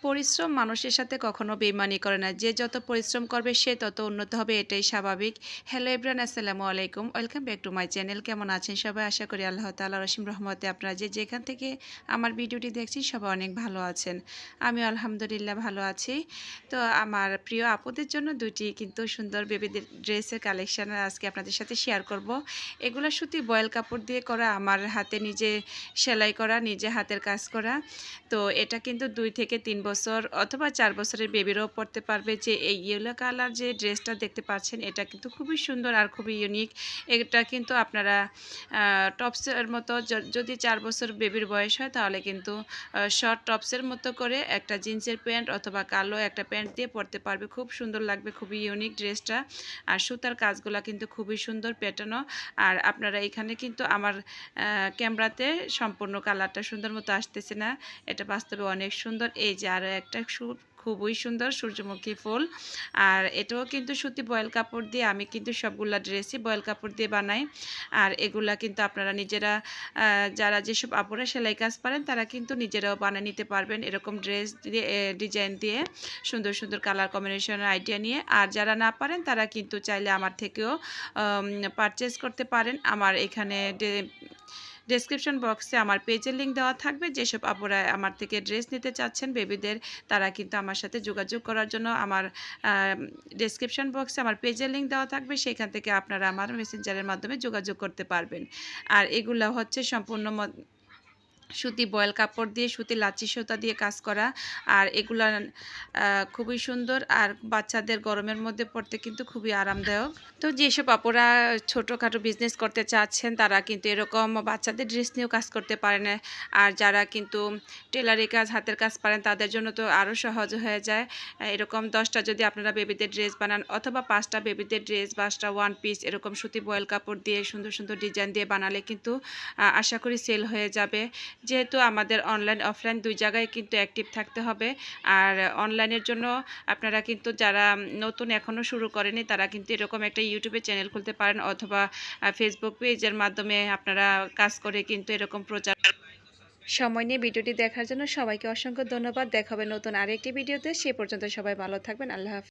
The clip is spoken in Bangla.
পরিশ্রম মানুষের সাথে কখনো বেইমানি করে না। যে যত পরিশ্রম করবে সে তত উন্নত হবে, এটাই স্বাভাবিক। হ্যালো এভরিওয়ান, আসসালামু আলাইকুম। Welcome back to my channel. কেমন আছেন সবাই? আশা করি আল্লাহ তাআলার অসীম রহমতে আপনারা যে যেখান থেকে আমার ভিডিওটি দেখছেন সবাই অনেক ভালো আছেন। আমিও আলহামদুলিল্লাহ ভালো আছি। তো আমার প্রিয় আপুদের জন্য ২ টি কিন্তু সুন্দর বেবিদের ড্রেসের কালেকশন আজকে আপনাদের সাথে শেয়ার করব। এগুলা সুতি বয়েল কাপড় দিয়ে করা, আমার হাতে নিজে সেলাই করা, নিজে হাতের কাজ করা। তো এটা কিন্তু ২ থেকে ৩ বছর অথবা ৪ বছরের বেবিরাও পড়তে পারবে। যে এই ইয়েলো কালার যে ড্রেসটা দেখতে পাচ্ছেন, এটা কিন্তু খুবই সুন্দর আর খুবই ইউনিক। এটা কিন্তু আপনারা টপসের মতো যদি ৪ বছর বেবির বয়স হয় তাহলে কিন্তু শর্ট টপসের মতো করে একটা জিন্সের প্যান্ট অথবা কালো একটা প্যান্ট দিয়ে পরতে পারবে। খুব সুন্দর লাগবে, খুবই ইউনিক ড্রেসটা। আর সুতার কাজগুলা কিন্তু খুবই সুন্দর প্যাটার্নও। আর আপনারা এখানে কিন্তু আমার ক্যামেরাতে সম্পূর্ণ কালারটা সুন্দর মতো আসতেছে না, এটা বাস্তবে অনেক সুন্দর। এই যে আরও একটা খুবই সুন্দর সূর্যমুখী ফুল। আর এটাও কিন্তু সুতি বয়েল কাপড় দিয়ে, আমি কিন্তু সবগুলা ড্রেসই বয়েল কাপড় দিয়ে বানাই। আর এগুলা কিন্তু আপনারা নিজেরা যারা যেসব আপুরা সেলাই কাজ পারেন তারা কিন্তু নিজেরাও বানিয়ে নিতে পারবেন এরকম ড্রেস দিয়ে, ডিজাইন দিয়ে সুন্দর সুন্দর কালার কম্বিনেশনের আইডিয়া নিয়ে। আর যারা না পারেন তারা কিন্তু চাইলে আমার থেকেও পারচেজ করতে পারেন। আমার এখানে ডেসক্রিপশন বক্সে আমার পেজের লিঙ্ক দেওয়া থাকবে। যেসব আপুরা আমার থেকে ড্রেস নিতে চাচ্ছেন বেবিদের, তারা কিন্তু আমার সাথে যোগাযোগ করার জন্য আমার ডেসক্রিপশন বক্সে আমার পেজের লিঙ্ক দেওয়া থাকবে। সেখান থেকে আপনারা আমার মেসেঞ্জারের মাধ্যমে যোগাযোগ করতে পারবেন। আর এগুলো হচ্ছে সম্পূর্ণ সুতি বয়েল কাপড় দিয়ে, সুতি লাচি সুতা দিয়ে কাজ করা। আর এগুলা খুবই সুন্দর, আর বাচ্চাদের গরমের মধ্যে পড়তে কিন্তু খুবই আরামদায়ক। তো যেসব আপুরা ছোটোখাটো বিজনেস করতে চাচ্ছেন তারা কিন্তু এরকম বাচ্চাদের ড্রেস নিয়েও কাজ করতে পারেন। আর যারা কিন্তু টেলারি কাজ, হাতের কাজ পারেন তাদের জন্য তো আরও সহজ হয়ে যায়। এরকম 10টা যদি আপনারা বেবিদের ড্রেস বানান অথবা 5টা বেবিদের ড্রেস, 5টা ওয়ান পিস এরকম সুতি বয়েল কাপড় দিয়ে সুন্দর সুন্দর ডিজাইন দিয়ে বানালে কিন্তু আশা করি সেল হয়ে যাবে। যেহেতু আমাদের অনলাইন অফলাইন 2 জায়গায় কিন্তু অ্যাক্টিভ থাকতে হবে। আর অনলাইনের জন্য আপনারা কিন্তু যারা নতুন এখনও শুরু করেনি তারা কিন্তু এরকম একটা ইউটিউবে চ্যানেল খুলতে পারেন অথবা ফেসবুক পেজের মাধ্যমে আপনারা কাজ করে কিন্তু এরকম প্রচার। সময় নিয়ে ভিডিওটি দেখার জন্য সবাইকে অসংখ্য ধন্যবাদ। দেখা হবে নতুন আরেকটি ভিডিওতে। সে পর্যন্ত সবাই ভালো থাকবেন। আল্লাহ হাফেজ।